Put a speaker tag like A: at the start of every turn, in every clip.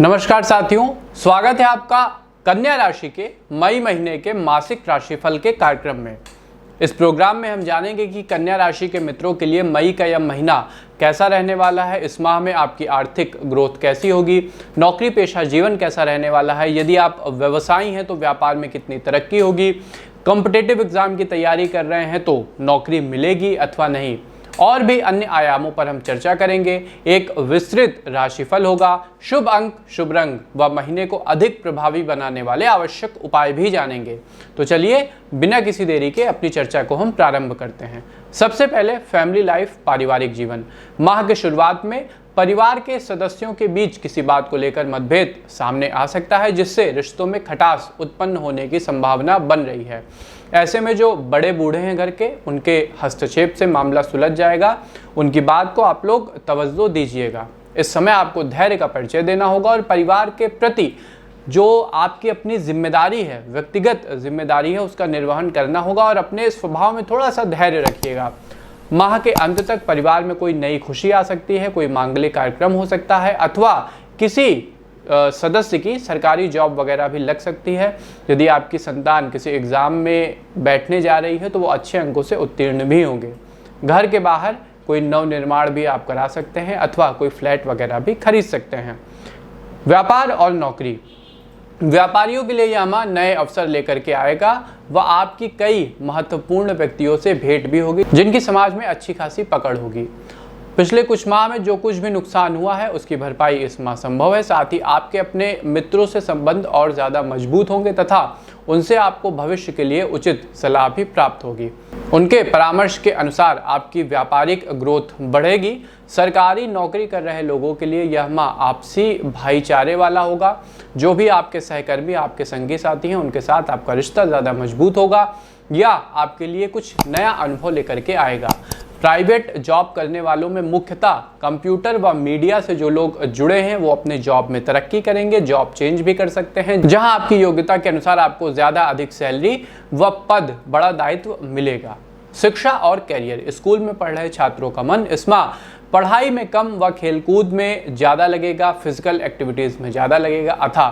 A: नमस्कार साथियों, स्वागत है आपका कन्या राशि के मई महीने के मासिक राशिफल के कार्यक्रम में। इस प्रोग्राम में हम जानेंगे कि कन्या राशि के मित्रों के लिए मई का यह महीना कैसा रहने वाला है। इस माह में आपकी आर्थिक ग्रोथ कैसी होगी, नौकरी पेशा जीवन कैसा रहने वाला है, यदि आप व्यवसायी हैं तो व्यापार में कितनी तरक्की होगी, कॉम्पिटिटिव एग्जाम की तैयारी कर रहे हैं तो नौकरी मिलेगी अथवा नहीं, और भी अन्य आयामों पर हम चर्चा करेंगे। एक विस्तृत राशिफल होगा, शुभ अंक, शुभ रंग व महीने को अधिक प्रभावी बनाने वाले आवश्यक उपाय भी जानेंगे। तो चलिए बिना किसी देरी के अपनी चर्चा को हम प्रारंभ करते हैं। सबसे पहले फैमिली लाइफ, पारिवारिक जीवन। माह के शुरुआत में परिवार के सदस्यों के बीच किसी बात को लेकर मतभेद सामने आ सकता है, जिससे रिश्तों में खटास उत्पन्न होने की संभावना बन रही है। ऐसे में जो बड़े बूढ़े हैं घर के, उनके हस्तक्षेप से मामला सुलझ जाएगा। उनकी बात को आप लोग तवज्जो दीजिएगा। इस समय आपको धैर्य का परिचय देना होगा और परिवार के प्रति जो आपकी अपनी जिम्मेदारी है, व्यक्तिगत जिम्मेदारी है, उसका निर्वहन करना होगा और अपने स्वभाव में थोड़ा सा धैर्य रखिएगा। माह के अंत तक परिवार में कोई नई खुशी आ सकती है, कोई मांगलिक कार्यक्रम हो सकता है अथवा किसी सदस्य की सरकारी जॉब वगैरह भी लग सकती है। यदि आपकी संतान किसी एग्ज़ाम में बैठने जा रही है तो वो अच्छे अंकों से उत्तीर्ण भी होंगे। घर के बाहर कोई नव निर्माण भी आप करा सकते हैं अथवा कोई फ्लैट वगैरह भी खरीद सकते हैं। व्यापार और नौकरी, व्यापारियों के लिए यह माह नए अवसर लेकर के आएगा व आपकी कई महत्वपूर्ण व्यक्तियों से भेंट भी होगी, जिनकी समाज में अच्छी खासी पकड़ होगी। पिछले कुछ माह में जो कुछ भी नुकसान हुआ है उसकी भरपाई इस माह संभव है। साथ ही आपके अपने मित्रों से संबंध और ज़्यादा मजबूत होंगे तथा उनसे आपको भविष्य के लिए उचित सलाह भी प्राप्त होगी। उनके परामर्श के अनुसार आपकी व्यापारिक ग्रोथ बढ़ेगी। सरकारी नौकरी कर रहे लोगों के लिए यह माह आपसी भाईचारे वाला होगा। जो भी आपके सहकर्मी, आपके संगी साथी हैं, उनके साथ आपका रिश्ता ज़्यादा मजबूत होगा या आपके लिए कुछ नया अनुभव लेकर के आएगा। प्राइवेट जॉब करने वालों में मुख्यतः कंप्यूटर व मीडिया से जो लोग जुड़े हैं वो अपने जॉब में तरक्की करेंगे, जॉब चेंज भी कर सकते हैं, जहां आपकी योग्यता के अनुसार आपको ज़्यादा अधिक सैलरी व पद, बड़ा दायित्व मिलेगा। शिक्षा और कैरियर, स्कूल में पढ़ रहे छात्रों का मन इस माह पढ़ाई में कम व खेलकूद में ज़्यादा लगेगा, फिजिकल एक्टिविटीज़ में ज़्यादा लगेगा अथा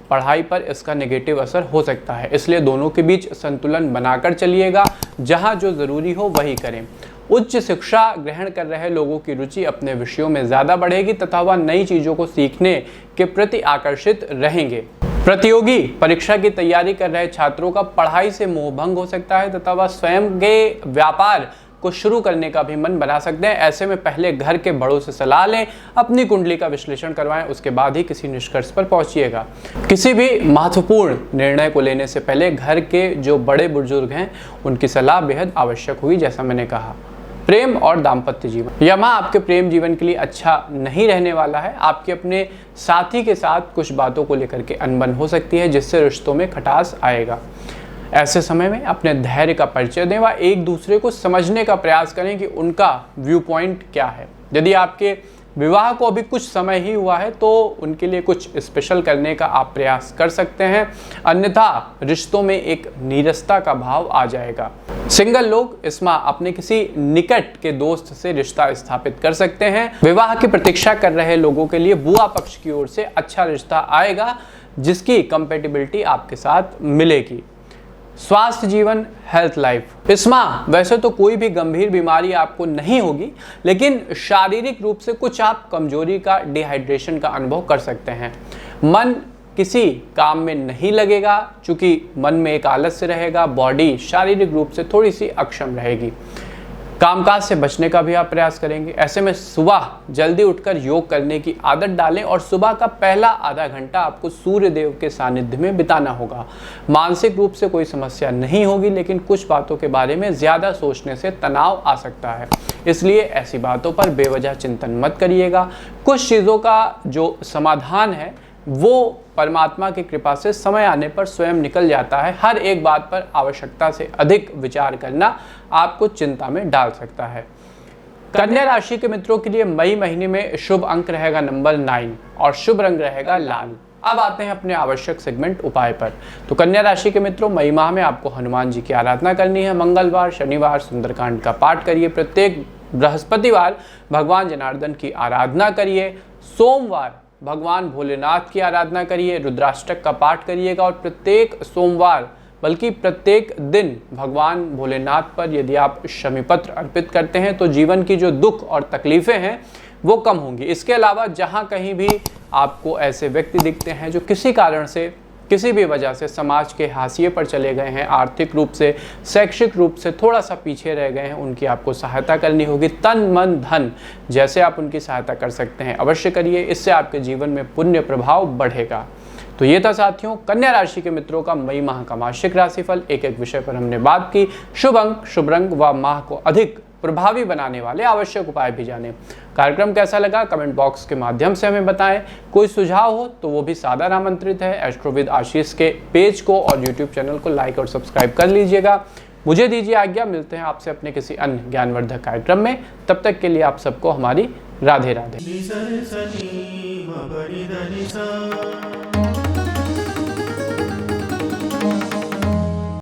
A: पढ़ाई पर इसका नेगेटिव असर हो सकता है। इसलिए दोनों के बीच संतुलन बनाकर चलिएगा, जहां जो ज़रूरी हो वही करें। उच्च शिक्षा ग्रहण कर रहे लोगों की रुचि अपने विषयों में ज़्यादा बढ़ेगी तथा वह नई चीज़ों को सीखने के प्रति आकर्षित रहेंगे। प्रतियोगी परीक्षा की तैयारी कर रहे छात्रों का पढ़ाई से मोहभंग हो सकता है तथा वह स्वयं के व्यापार को शुरू करने का भी मन बना सकते हैं। ऐसे में पहले घर के बड़ों से सलाह लें, अपनी कुंडली का विश्लेषण करवाएं, उसके बाद ही किसी निष्कर्ष पर पहुंचिएगा। किसी भी महत्वपूर्ण निर्णय को लेने से पहले घर के जो बड़े बुजुर्ग हैं उनकी सलाह बेहद आवश्यक हुई, जैसा मैंने कहा। प्रेम और दाम्पत्य जीवन, यह माह आपके प्रेम जीवन के लिए अच्छा नहीं रहने वाला है। आपके अपने साथी के साथ कुछ बातों को लेकर के अनबन हो सकती है, जिससे रिश्तों में खटास आएगा। ऐसे समय में अपने धैर्य का परिचय दें व एक दूसरे को समझने का प्रयास करें कि उनका व्यू पॉइंट क्या है। यदि आपके विवाह को अभी कुछ समय ही हुआ है तो उनके लिए कुछ स्पेशल करने का आप प्रयास कर सकते हैं, अन्यथा रिश्तों में एक नीरसता का भाव आ जाएगा। सिंगल लोग इस माह अपने किसी निकट के दोस्त से रिश्ता स्थापित कर सकते हैं। विवाह की प्रतीक्षा कर रहे लोगों के लिए बुआ पक्ष की ओर से अच्छा रिश्ता आएगा, जिसकी कंपैटिबिलिटी आपके साथ मिलेगी। स्वास्थ्य जीवन, हेल्थ लाइफ, इस माह वैसे तो कोई भी गंभीर बीमारी आपको नहीं होगी, लेकिन शारीरिक रूप से कुछ आप कमजोरी का, डिहाइड्रेशन का अनुभव कर सकते हैं। मन किसी काम में नहीं लगेगा, चूंकि मन में एक आलस्य रहेगा, बॉडी शारीरिक रूप से थोड़ी सी अक्षम रहेगी। कामकाज से बचने का भी आप प्रयास करेंगे। ऐसे में सुबह जल्दी उठकर योग करने की आदत डालें और सुबह का पहला आधा घंटा आपको सूर्य देव के सानिध्य में बिताना होगा। मानसिक रूप से कोई समस्या नहीं होगी, लेकिन कुछ बातों के बारे में ज़्यादा सोचने से तनाव आ सकता है, इसलिए ऐसी बातों पर बेवजह चिंतन मत करिएगा। कुछ चीज़ों का जो समाधान है वो परमात्मा की कृपा से समय आने पर स्वयं निकल जाता है। हर एक बात पर आवश्यकता से अधिक विचार करना आपको चिंता में डाल सकता है। कन्या राशि के मित्रों के लिए मई महीने में शुभ अंक रहेगा नंबर 9 और शुभ रंग रहेगा लाल। अब आते हैं अपने आवश्यक सेगमेंट उपाय पर। तो कन्या राशि के मित्रों, मई माह में आपको हनुमान जी की आराधना करनी है। मंगलवार, शनिवार सुंदरकांड का पाठ करिए। प्रत्येक बृहस्पतिवार भगवान जनार्दन की आराधना करिए। सोमवार भगवान भोलेनाथ की आराधना करिए, रुद्राष्टक का पाठ करिएगा और प्रत्येक सोमवार बल्कि प्रत्येक दिन भगवान भोलेनाथ पर यदि आप शमी पत्र अर्पित करते हैं तो जीवन की जो दुख और तकलीफ़ें हैं वो कम होंगी। इसके अलावा जहाँ कहीं भी आपको ऐसे व्यक्ति दिखते हैं जो किसी कारण से, किसी भी वजह से समाज के हाशिए पर चले गए हैं, आर्थिक रूप से, शैक्षिक रूप से थोड़ा सा पीछे रह गए हैं, उनकी आपको सहायता करनी होगी। तन मन धन जैसे आप उनकी सहायता कर सकते हैं अवश्य करिए, इससे आपके जीवन में पुण्य प्रभाव बढ़ेगा। तो ये था साथियों कन्या राशि के मित्रों का मई माह का मासिक राशिफल। एक एक विषय पर हमने बात की। शुभ अंक, शुभ रंग व माह को अधिक प्रभावी बनाने वाले आवश्यक उपाय भी जाने। कार्यक्रम कैसा लगा कमेंट बॉक्स के माध्यम से हमें बताएं। कोई सुझाव हो तो वो भी सादर आमंत्रित है। एस्ट्रोविद आशीष के पेज को और यूट्यूब चैनल को लाइक और सब्सक्राइब कर लीजिएगा। मुझे दीजिए आज्ञा, मिलते हैं आपसे अपने किसी अन्य ज्ञानवर्धक कार्यक्रम में। तब तक के लिए आप सबको हमारी राधे राधे।